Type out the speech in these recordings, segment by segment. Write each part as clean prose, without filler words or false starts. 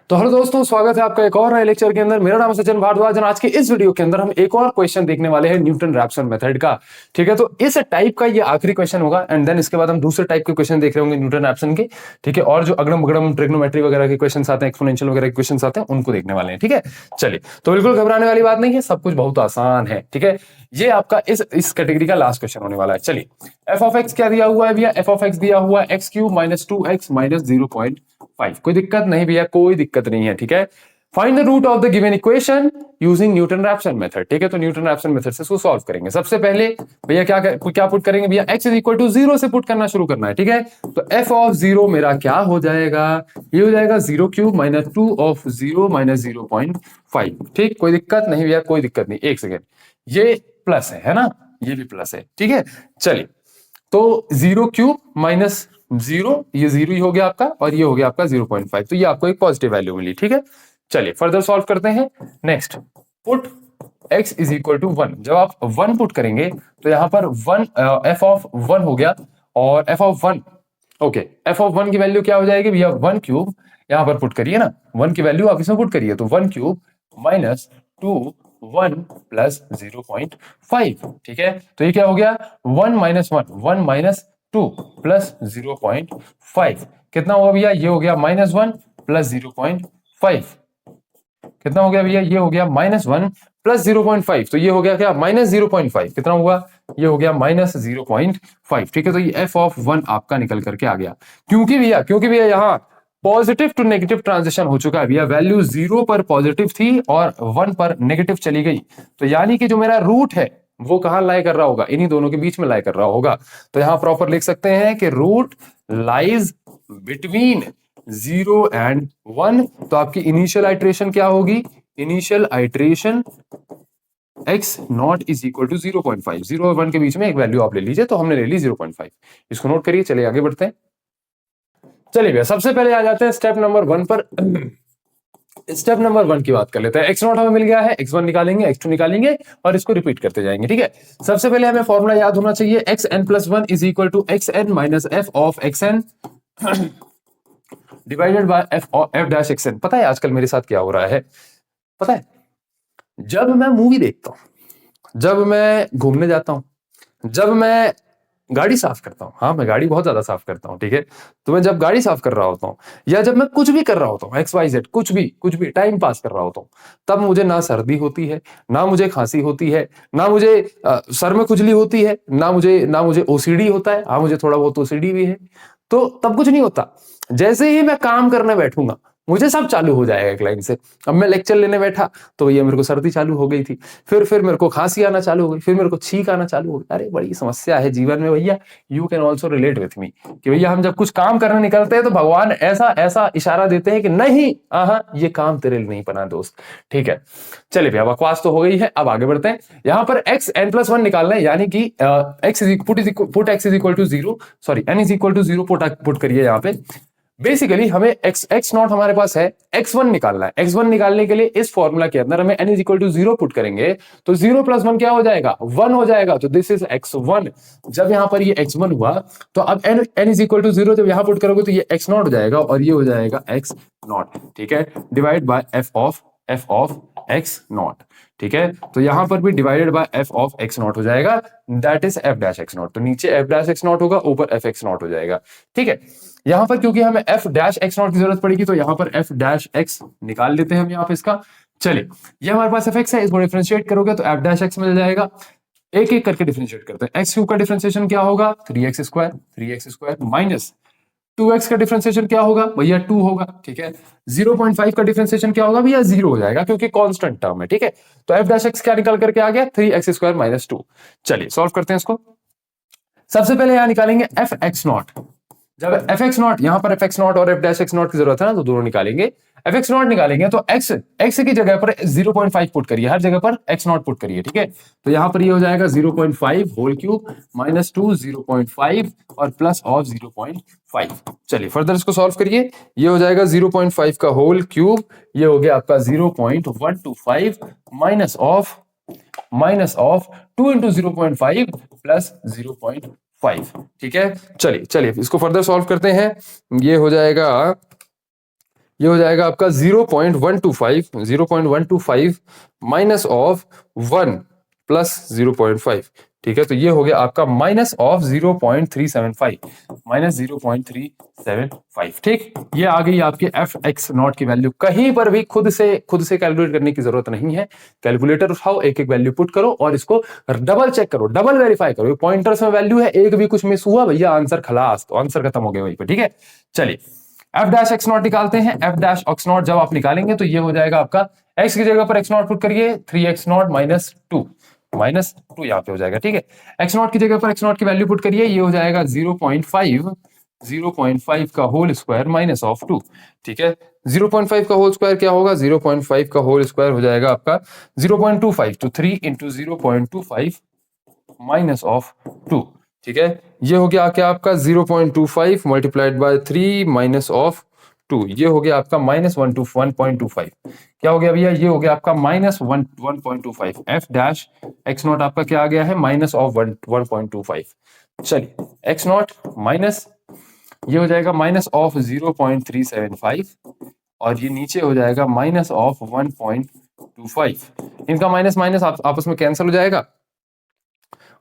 तो हेलो दोस्तों, स्वागत है आपका एक और नए लेक्चर के अंदर। मेरा नाम है सचिन भारद्वाज और आज के इस वीडियो के अंदर हम एक और क्वेश्चन देखने वाले हैं न्यूटन रैप्सन मेथड का। ठीक है, तो इस टाइप का ये आखिरी क्वेश्चन होगा एंड देन इसके बाद हम दूसरे टाइप के क्वेश्चन देख रहे होंगे न्यूटन रैप्सन के। ठीक है, और जो अगड़म बगड़म ट्रिग्नोमेट्री वगैरह के क्वेश्चन आते हैं, एक्सपोनेंशियल वगैरह के क्वेश्चन आते हैं, उनको देखने वाले हैं। ठीक है, चलिए, तो बिल्कुल घबराने वाली बात नहीं है, सब कुछ बहुत आसान है। ठीक है, ये आपका इस कैटेगरी का लास्ट क्वेश्चन होने वाला है। चलिए, एफ ऑफ एक्स क्या दिया हुआ है भैया? एफ ऑफ एक्स दिया हुआ है x cube minus 2x minus 0.5। कोई दिक्कत नहीं भैया, कोई दिक्कत नहीं है। ठीक है, find the root of the given equation using Newton Raphson method. ठीक है, तो न्यूटन रैप्सन मेथड से इसको सॉल्व करेंगे। सबसे पहले भैया क्या पुट करेंगे भैया? x इज इक्वल टू 0 से पुट करना शुरू करना है। ठीक है, तो f ऑफ 0 मेरा क्या हो जाएगा? ये हो जाएगा 0 क्यूब माइनस 2 ऑफ 0 माइनस 0.5। ठीक, कोई दिक्कत नहीं भैया, कोई दिक्कत नहीं। एक सेकेंड, ये प्लस है ना, ये भी प्लस है। ठीक है, चलिए, तो 0 क्यूब माइनस 0, ये 0 ही हो गया आपका, और ये हो गया आपका 0.5, तो ये आपको एक पॉजिटिव वैल्यू मिली। ठीक है, चलिए फर्दर सॉल्व करते हैं। Next, put x is equal to 1। जब आप 1 पुट करेंगे तो यहां पर 1 f ऑफ 1 हो गया, और f of 1, okay, f of 1 की वैल्यू क्या हो जाएगी भैया? 1 क्यूब, यहां पर पुट करिए ना, 1 की वैल्यू आप इसमें पुट करिए, तो 1 क्यूब माइनस 2 1 प्लस 0.5। ठीक है, तो ये क्या हो गया? 1 माइनस 1 1 माइनस 2 प्लस 0.5 कितना होगा भैया? ये हो गया माइनस 1 प्लस 0.5। कितना हो गया भैया? ये हो गया माइनस 1 प्लस 0.5, तो ये हो गया क्या? माइनस 0.5। कितना हुआ? ये हो गया माइनस 0.5। ठीक है, तो ये f ऑफ 1 आपका निकल करके आ गया। क्योंकि भैया यहाँ पॉजिटिव टू नेगेटिव ट्रांजिशन हो चुका है भैया। वैल्यू 0 पर पॉजिटिव थी और 1 पर नेगेटिव चली गई, तो यानी कि जो मेरा रूट है वो कहां लाई कर रहा होगा? इन्हीं दोनों के बीच में लाई कर रहा होगा। तो यहां प्रॉपर लिख सकते हैं कि रूट लाइज बिटवीन 0 एंड 1। तो आपकी इनिशियल आइट्रेशन क्या होगी? Initial iteration x nought is equal to 0.5। 0 और 1 के बीच में एक वैल्यू आप ले लीजिए, तो हमने ले ली 0.5। इसको नोट करिए, चलिए आगे बढ़ते हैं। चलिए भैया, सबसे पहले आ जाते हैं स्टेप नंबर 1 पर। स्टेप नंबर 1 की बात कर लेते हैं। x नॉट हमें मिल गया है, x1 निकालेंगे, x2 निकालेंगे और इसको रिपीट करते जाएंगे। ठीक है, सबसे पहले हमें फॉर्मूला याद होना चाहिए, xn plus 1 is equal to xn minus f of xn divided by f dash xn। पता है आजकल मेरे साथ क्या हो रहा है? पता है, जब मैं मूवी देखता हूं, जब मैं घूमने जाता हूं, जब मैं गाड़ी साफ करता हूं, हाँ मैं गाड़ी बहुत ज्यादा साफ करता हूं। ठीक है, तो मैं जब गाड़ी साफ कर रहा होता हूं या जब मैं कुछ भी कर रहा होता हूं, XYZ कुछ भी टाइम पास कर रहा होता हूं, तब मुझे ना सर्दी होती है, ना मुझे खांसी होती है, ना मुझे सर में खुजली होती है, ना मुझे OCD होता है। हाँ, मुझे थोड़ा बहुत OCD भी है, तो तब कुछ नहीं होता। जैसे ही मैं काम करने बैठूंगा मुझे सब चालू हो जाएगा एक लाइन से। अब मैं लेक्चर लेने बैठा तो ये मेरे को सर्दी चालू हो गई थी, फिर मेरे को खांसी आना चालू हो गई, फिर मेरे को छींक आना चालू हो गई। अरे बड़ी समस्या है जीवन में भैया। You can also relate with me कि भैया हम जब कुछ काम करने निकलते हैं तो भगवान ऐसा ऐसा इशारा देते हैं कि नहीं, ये काम तेरे लिए नहीं बना दोस्त। ठीक है, चलिए भैया, बकवास तो हो गई है, अब आगे बढ़ते हैं। यहाँ पर x n प्लस 1 निकालना है, यानी कि put x is equal to 0, sorry n is equal to 0 put करिए यहाँ पे। बेसिकली हमें x नॉट हमारे पास है, x1 निकालना है। x1 निकालने के लिए इस फॉर्मूला के अंदर हमें n is equal to 0 put करेंगे, तो 0 प्लस 1 क्या हो जाएगा? 1 हो जाएगा, तो दिस इज x1। जब यहां पर ये x1 हुआ, तो अब n इज इक्वल टू 0 जब यहां पुट करोगे तो ये x नॉट हो जाएगा और ये हो जाएगा x नॉट। ठीक है, divide by f of x not. ठीक है, तो यहां पर भी divided by f of x not हो जाएगा, that is f dash x not. तो नीचे f डैश x नॉट होगा, ऊपर f x नॉट हो जाएगा। ठीक है, यहां पर क्योंकि हमें f डैश x नॉट की जरूरत पड़ेगी, तो यहां पर f डैश x निकाल लेते हैं हम यहां पे इसका। चलिए, ये हमारे पास fx है, इसको डिफरेंशिएट करोगे तो f डैश x मिल जाएगा। एक एक करके डिफरेंशिएट करते हैं। x क्यूब का डिफरेंशिएशन क्या होगा? 3x स्क्वायर माइनस 2x का डिफरेंशिएशन क्या होगा भैया? 2 होगा। ठीक है, 0.5 का डिफरेंशिएशन क्या होगा भैया? 0 हो जाएगा, क्योंकि कांस्टेंट टर्म है। ठीक है, तो f डैश x क्या निकल करके आ गया? 3x square minus 2। चलिए सॉल्व करते हैं इसको। सबसे पहले यहां निकालेंगे f x नॉट। जब f x नॉट, यहां पर f x नॉट और f डैश x नॉट की जरूरत है ना, तो दोनों निकालेंगे। f x नॉट निकालेंगे तो x की जगह पर 0.5 पुट करिए, हर जगह पर x नॉट पुट करिए। ठीक है, तो यहां पर ये हो जाएगा 0.5 होल क्यूब माइनस 2 0.5 और प्लस ऑफ 0.5। चलिए फर्दर इसको सॉल्व करिए। ये हो जाएगा 0.5 का होल क्यूब, ये हो गया आपका 0.125 माइनस ऑफ 2 इंटू 0.5 प्लस 0.5। ठीक है, चलिए इसको फर्दर सॉल्व करते हैं। ये हो जाएगा ये हो जाएगा आपका 0.125 माइनस ऑफ 1 प्लस 0.5। ठीक है, तो ये हो गया आपका माइनस ऑफ 0.375, माइनस 0.375। ठीक, ये आ गई आपकी एफ एक्स नॉट की वैल्यू। कहीं पर भी खुद से कैलकुलेट करने की जरूरत नहीं है। कैलकुलेटर उठाओ, एक एक वैल्यू पुट करो और इसको डबल चेक करो, डबल वेरीफाई करो। पॉइंटर्स में वैल्यू है, एक भी कुछ मिस हुआ भैया आंसर खलास, तो आंसर खत्म हो गया वहीं पे। ठीक है, चलिए एफ डैश एक्स नॉट निकालते हैं। एफ डैश एक्स नॉट जब आप निकालेंगे तो ये हो जाएगा आपका, एक्स की जगह पर एक्स नॉट पुट करिए, 3x नॉट माइनस टू यहाँ पे हो जाएगा। ठीक है, एक्स नॉट की जगह पर एक्स नॉट की वैल्यू पुट करिए, ये हो जाएगा 0.5 का होल स्क्वायर माइनस ऑफ 2। ठीक है, 0.5 का होल स्क्वायर क्या होगा, 0.5 का होल स्क्वायर हो जाएगा आपका 0.25, तो 3 इंटू 0.25 माइनस ऑफ 2। ठीक है, ये हो गया क्या आपका 0.25 मल्टीप्लाइड बाय 3 माइनस ऑफ 2, ये हो गया आपका माइनस 1.25। क्या हो गया भैया, ये हो गया आपका minus 1.25। F dash x not आपका क्या आ गया है, माइनस ऑफ 1.25। चलिए एक्स नॉट माइनस, ये हो जाएगा माइनस ऑफ 0.375 और ये नीचे हो जाएगा माइनस ऑफ 1.25। इनका माइनस माइनस आपस में कैंसिल हो जाएगा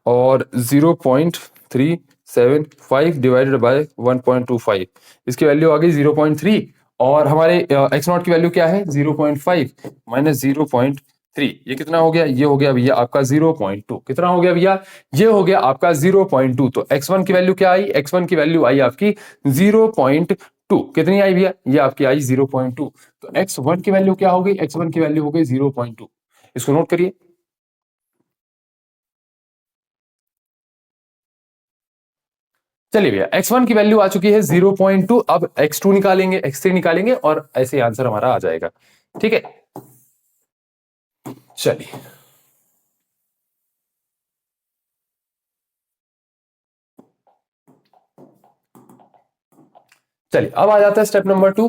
और 0.375 डिवाइडेड बाय 1.25, इसकी वैल्यू आ गई 0.3 और हमारे एक्स नॉट की वैल्यू क्या है 0.5 माइनस 0.3, ये कितना हो गया, ये हो गया भैया आपका 0.2। कितना हो गया भैया, ये हो गया आपका 0.2। तो x1 की वैल्यू क्या आई, x1 की वैल्यू आई आपकी 0.2। कितनी आई भैया, ये आपकी आई 0.2। तो x1 की वैल्यू क्या हो गई, x1 की वैल्यू हो गई 0.2। इसको नोट करिए। चलिए भैया x1 की वैल्यू आ चुकी है 0.2। अब x2 निकालेंगे, x3 निकालेंगे और ऐसे आंसर हमारा आ जाएगा। ठीक है, चलिए अब आ जाता है स्टेप नंबर 2।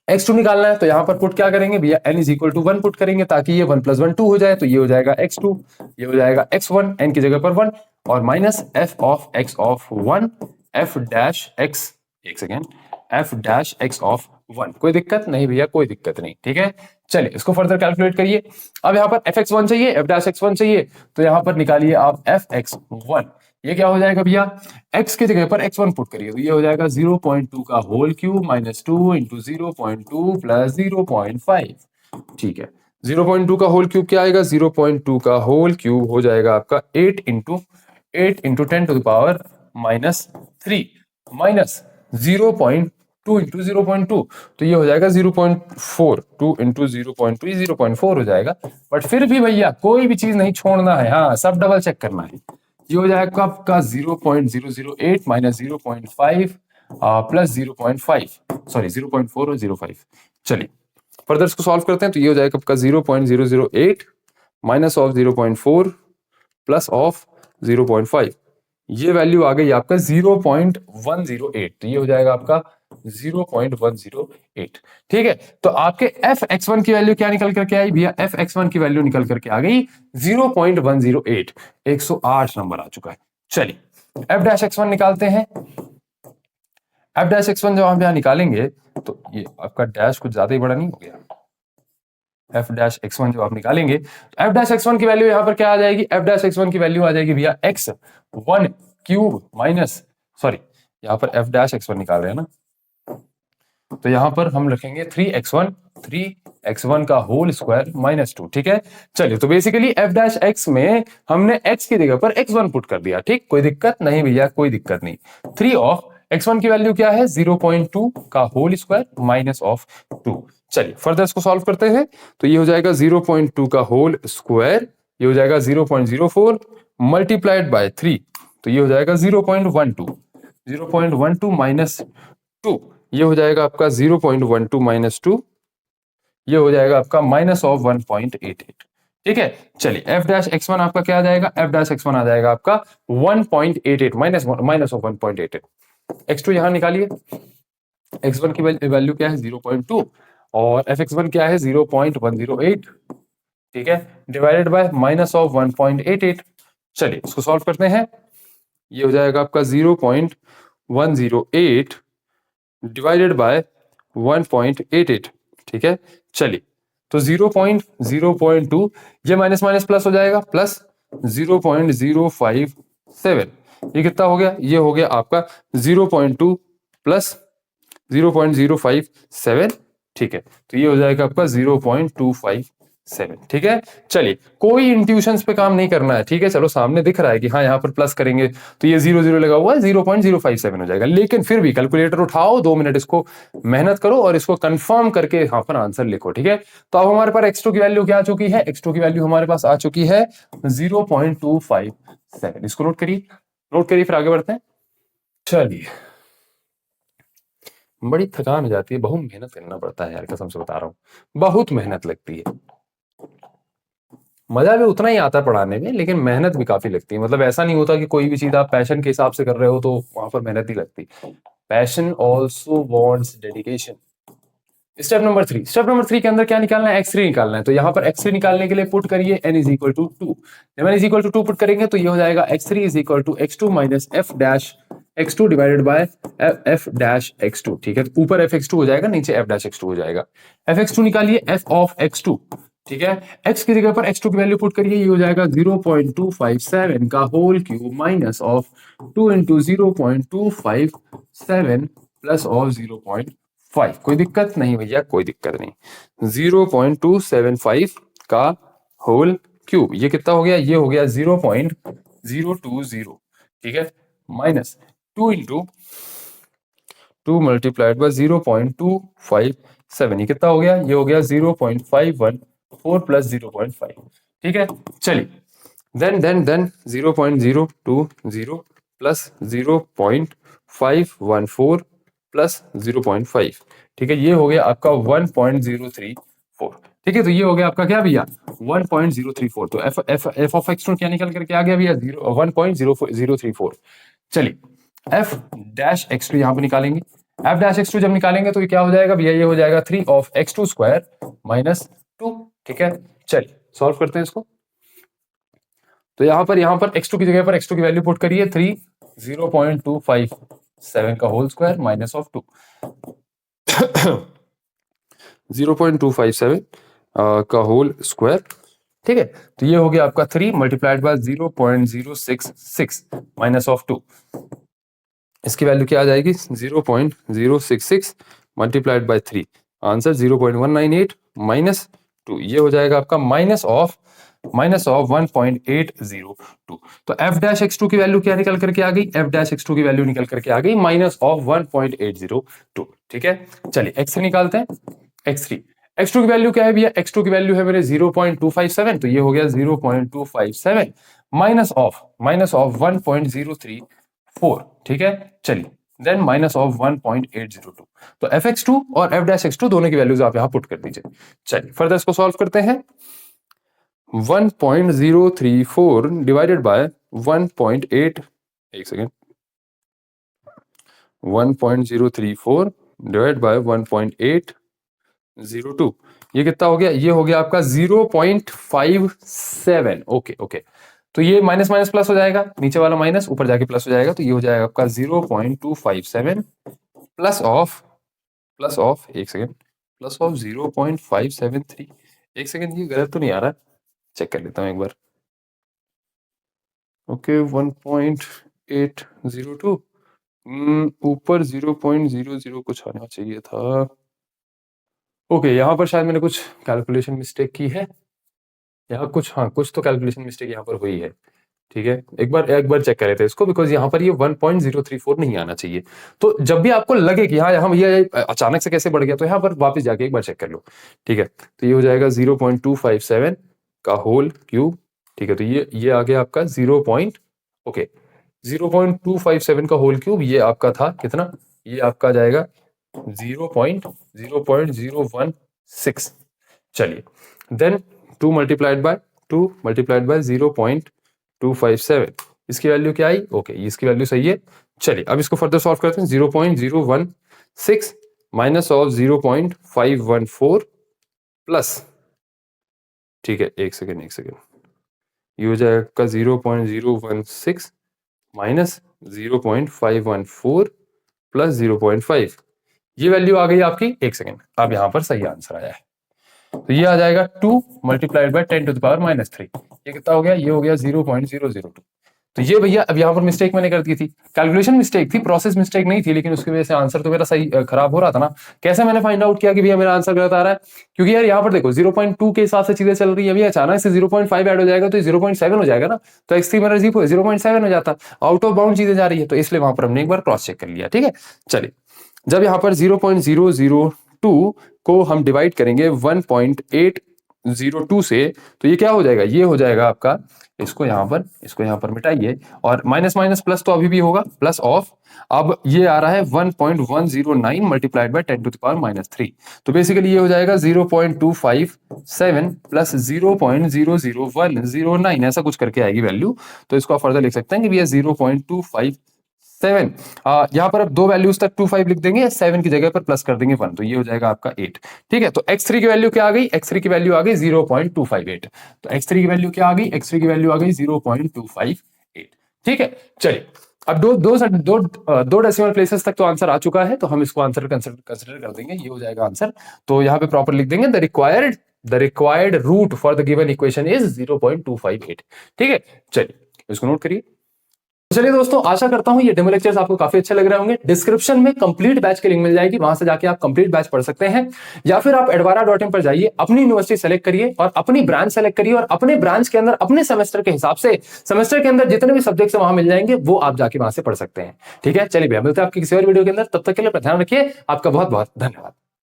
x2 निकालना है तो यहां पर पुट क्या करेंगे भैया, n is equal to 1 put करेंगे ताकि ये 1 प्लस 1 2 हो जाए, तो ये हो जाएगा x2, ये हो जाएगा x1, n की जगह पर 1 और minus f of x of 1 f dash x, एक second, f dash x of 1। कोई दिक्कत नहीं भैया, कोई दिक्कत नहीं। ठीक है, चलिए इसको फर्दर कैलकुलेट करिए। अब यहाँ पर fx1 चाहिए, f डैश x1 चाहिए, तो यहाँ पर निकालिए आप fx1। ये क्या हो जाएगा भैया, x की जगह पर x1 पुट करिए, तो ये हो जाएगा 0.2 का whole cube minus 2 into 0.2 plus 0.5। ठीक है, 0.2 का होल क्यूब क्या आएगा, 0.2 का होल क्यूब हो जाएगा आपका 8 into 10 to the power minus 3 minus 0.2 into 0.2, तो ये हो जाएगा 0.4, 2 इंटू 0.2 0.4 हो जाएगा। बट फिर भी भैया कोई भी चीज नहीं छोड़ना है, हाँ सब डबल चेक करना है। ये हो जाएगा आपका 0.008 माइनस 0.5 प्लस 0.5, सॉरी 0.4 और 0.5। चलिए फर्दर इसको सॉल्व करते हैं, तो ये हो जाएगा आपका 0.008 माइनस ऑफ 0.4 प्लस ऑफ 0.5, ये वैल्यू आ गई आपका 0.108, तो ये हो जाएगा आपका 0.108। ठीक है, तो आपके एफ एक्स1 की वैल्यू क्या निकल करके आई भैया, एफ एक्स1 की वैल्यू निकल करके आ गई 0.108, 108 नंबर आ चुका है। चलिए एफ डैश एक्स1 निकालते हैं। एफ डैश एक्स1 जब हम यहां निकालेंगे तो ये आपका डैश कुछ ज्यादा ही बड़ा नहीं हो गया, एफ डैश एक्स1 जब आप निकालेंगे तो एफ डैश एक्स1 की वैल्यू यहां पर क्या आ जाएगी, एफ डैश एक्स1 की वैल्यू आ जाएगी भैया x1 क्यूब माइनस, सॉरी यहां पर एफ डैश एक्स1 निकाल रहे हैं ना, तो यहां पर हम रखेंगे 3x1 का होल स्क्वायर माइनस 2। ठीक है, चलिए तो बेसिकली एफ डैश एक्स में हमने x की जगह पर x1 पुट कर दिया। ठीक, कोई दिक्कत नहीं भैया, कोई दिक्कत नहीं। 3 ऑफ x1 की वैल्यू क्या है, 0.2 का होल स्क्वायर माइनस ऑफ 2। चलिए फर्दर इसको सॉल्व करते हैं, तो ये हो जाएगा 0.2 का होल स्क्वायर, ये हो जाएगा 0.04 मल्टीप्लाइड बाय 3, तो ये हो जाएगा 0.12 माइनस 2, ये हो जाएगा आपका 0.12 माइनस 2, ये हो जाएगा आपका माइनस ऑफ 1.88। ठीक है, चलिए एफ डैश एक्स1 आपका क्या आ जाएगा, एफ डैश एक्स1 आ जाएगा आपका 1.88 माइनस ऑफ 1.88। x2 यहां निकालिए, x1 की वैल्यू क्या है 0.2 और fx1 क्या है 0.108। ठीक है, डिवाइडेड बाय माइनस ऑफ 1.88। चलिए इसको सॉल्व करते हैं, ये हो जाएगा आपका 0.108 डिवाइडेड बाय 1.88। ठीक है, चलिए तो 0.0.2, ये माइनस माइनस प्लस हो जाएगा, प्लस 0.057, ये कितना हो गया, ये हो गया आपका 0.2 प्लस 0.057। ठीक है, तो ये हो जाएगा आपका 0.257। ठीक है, चलिए कोई इंट्यूशंस पे काम नहीं करना है। ठीक है, चलो सामने दिख रहा है कि हाँ यहाँ पर प्लस करेंगे तो ये 0 0 लगा हुआ है, 0.057 हो जाएगा, लेकिन फिर भी कैलकुलेटर उठाओ, 2 मिनट इसको मेहनत करो और इसको कंफर्म करके यहाँ पर आंसर लिखो। ठीक है, तो अब हमारे पास x2 की वैल्यू क्या आ चुकी है, x2 की वैल्यू हमारे पास आ चुकी है 0.257। इसको नोट करिए, नोट करिए, फिर आगे बढ़ते हैं। चलिए, बड़ी थकान हो जाती है, बहुत मेहनत करना पड़ता है यार, कसम से बता रहा हूँ, बहुत मेहनत लगती है। मजा भी उतना ही आता है पढ़ाने में, लेकिन मेहनत भी काफी लगती है। मतलब ऐसा नहीं होता कि कोई भी चीज आप पैशन के हिसाब से कर रहे हो तो वहां पर मेहनत नहीं लगती। Passion also wants dedication. Step number 3 के अंदर क्या निकालना है, x3 निकालना है। तो यहाँ पर x3 निकालने के लिए पुट करिए n इज इक्वल टू 2। जब n is equal to 2 put करेंगे तो ये हो जाएगा x3 is equal to x2 minus f dash x2 divided by f dash x2। ठीक है, तो ऊपर f x2 हो जाएगा, नीचे f डैश x2 हो जाएगा। f x2 निकालिए, f ऑफ x2। ठीक है, x की जगह पर x2 की वैल्यू पुट करिए, ये हो जाएगा 0.257 का whole cube minus of 2 into 0.257 plus of 0.5। कोई दिक्कत नहीं भैया, कोई दिक्कत नहीं। 0.275 का होल क्यूब, ये कितना हो गया, ये हो गया 0.020। ठीक है, माइनस 2 इंटू 2 मल्टीप्लाइड बाय 0.257, ये कितना हो गया, ये हो गया 0.514 प्लस 0.5। ठीक है, चलिए देन 0.020 प्लस 0.514 प्लस 0.5। ठीक है, ये हो गया आपका 1.034। ठीक है, तो ये हो गया आपका क्या भैया, 1.034। तो f ऑफ x क्या निकल करके आ गया भैया, 1.034। चलिए f डैश x2 यहां पे निकालेंगे। f डैश x2 जब निकालेंगे तो ये क्या हो जाएगा भैया, ये हो जाएगा 3 ऑफ x2 स्क्वायर माइनस 2। ठीक है, चलिए सॉल्व करते हैं इसको। तो यहां पर x2 की जगह पर x2 की वैल्यू पुट करिए, 3 0.257 का होल स्क्वायर माइनस ऑफ 2 0.257 का होल स्क्वायर। ठीक है, तो ये हो गया आपका 3 मल्टीप्लाइड बाय 0.066 माइनस ऑफ 2। इसकी वैल्यू क्या आ जाएगी, 0.066 मल्टीप्लाइड बाय 3, आंसर 0.198 माइनस 2, ये हो जाएगा आपका माइनस ऑफ 1.802। तो f डैश x2 की वैल्यू क्या निकल करके आ गई, f डैश x2 की वैल्यू निकल करके आ गई माइनस ऑफ 1.802। ठीक है, चलिए x3 निकालते हैं। x3 x2 की वैल्यू क्या है भैया, x2 की वैल्यू है मेरे 0.257, तो ये हो गया 0.257 माइनस ऑफ 1.034। ठीक है, चलिए देन माइनस ऑफ 1.802। तो fx2 और f डैश x2 दोनों की वैल्यूज आप यहां पुट कर दीजिए। चलिए फर्दर इसको सॉल्व करते हैं। 1.034 डिवाइडेड बाय 1.8, एक सेकेंड, 1.034 डिवाइड बाय 1.802, ये कितना हो गया, ये हो गया आपका 0.57। ओके ओके, तो ये माइनस माइनस प्लस हो जाएगा, नीचे वाला माइनस ऊपर जाके प्लस हो जाएगा, तो ये हो जाएगा आपका 0.257 प्लस ऑफ एक सेकेंड, प्लस ऑफ 0.573। एक सेकेंड, ये गलत तो नहीं आ रहा, चेक कर लेता हूँ एक बार। ओके 1.802, ऊपर 0.00 कुछ आना चाहिए था। ओके, यहाँ पर शायद मैंने कुछ कैलकुलेशन मिस्टेक की है, यहाँ कुछ, हाँ कुछ तो कैलकुलेशन मिस्टेक यहाँ पर हुई है। ठीक है, एक बार चेक कर लेते हैं इसको, बिकॉज यहाँ पर ये 1.034 नहीं आना चाहिए। तो जब भी आपको लगे कि हाँ यहाँ ये अचानक से कैसे बढ़ गया, तो यहाँ पर वापस जाके एक बार चेक कर लो। ठीक है, तो ये हो जाएगा 0.257 का होल क्यूब। ठीक है, तो ये आ गया आपका 0.257 का होल क्यूब, ये आपका था कितना, ये आपका जाएगा 0.016। चलिए देन 2 मल्टीप्लाइड बाय 0.257, इसकी वैल्यू क्या आई, ओके इसकी वैल्यू सही है। चलिए अब इसको फर्दर सॉल्व करते हैं। 0.016 माइनस ऑफ 0.514 प्लस, ठीक है एक सेकेंड, ये हो जाएगा 0.016 माइनस 0.514 प्लस 0.5, ये वैल्यू आ गई आपकी, एक सेकेंड, अब यहां पर सही आंसर आया है। तो ये आ जाएगा 2 मल्टीप्लाइड बाय 10⁻³ ये कितना हो गया, ये हो गया 0.002। तो ये भैया अब यहाँ पर मिस्टेक मैंने कर दी थी, कैलकुलेशन मिस्टेक थी, प्रोसेस मिस्टेक नहीं थी, लेकिन उसकी वजह से आंसर तो मेरा सही खराब हो रहा था ना। कैसे मैंने फाइंड आउट किया कि भैया मेरा आंसर गलत आ रहा है, क्योंकि यार यहाँ पर देखो 0.2 के हिसाब से चीजें चल रही है, अभी अचानक से 0.5 ऐड हो जाएगा तो 0.7 हो जाएगा ना, तो x3 मेरा 0.7 हो जाता, आउट ऑफ बाउंड चीजें जा रही है, तो इसलिए वहां पर हमने एक बार क्रॉस चेक कर लिया। ठीक है, चलिए जब यहाँ पर 0.002 को हम डिवाइड करेंगे 1.802 से, तो ये क्या हो जाएगा, ये हो जाएगा आपका, इसको यहाँ पर मिटाइए, और माइनस माइनस प्लस तो अभी भी होगा, प्लस ऑफ, अब ये आ रहा है 1.109 मल्टीप्लाइड बाय 10⁻³ तो बेसिकली ये हो जाएगा 0.257 प्लस 0.00109 ऐसा कुछ करके आएगी वैल्यू। तो इसको आप फर्दर लिख सकते हैं कि भैया 0.257, यहाँ पर अब दो वैल्यूज तक 25 लिख देंगे, 7 की जगह पर प्लस कर देंगे 1, तो ये हो जाएगा आपका 8। ठीक है, तो x3 की वैल्यू क्या आ गई, x3 की वैल्यू आ गई 0.258। तो x3 की वैल्यू क्या आ गई, x3 की वैल्यू आ गई 0.258। ठीक है, चलिए अब दो डेसिमल प्लेसेस तक तो आंसर आ चुका है, तो हम इसको आंसर कंसिडर कर देंगे, ये हो जाएगा आंसर। तो यहाँ पे प्रॉपर लिख देंगे the required root for the given equation is 0.258। ठीक है, चलिए इसको नोट करिए। चलिए दोस्तों, आशा करता हूं ये डेमो लेक्चर्स आपको काफी अच्छे लग रहे होंगे। डिस्क्रिप्शन में कंप्लीट बैच की लिंक मिल जाएगी, वहां से जाके आप कंप्लीट बैच पढ़ सकते हैं, या फिर आप advara.in पर जाइए, अपनी यूनिवर्सिटी सेलेक्ट करिए और अपनी ब्रांच सेलेक्ट करिए, और अपने ब्रांच के अंदर अपने सेमेस्टर के हिसाब से सेमेस्टर के अंदर जितने भी सब्जेक्ट्स वहां मिल जाएंगे वो आप जाके वहां से पढ़ सकते हैं। ठीक है, चलिए भैया मिलते हैं आपकी किसी और वीडियो के अंदर, तब तक के लिए अपना ध्यान रखिए। आपका बहुत बहुत धन्यवाद।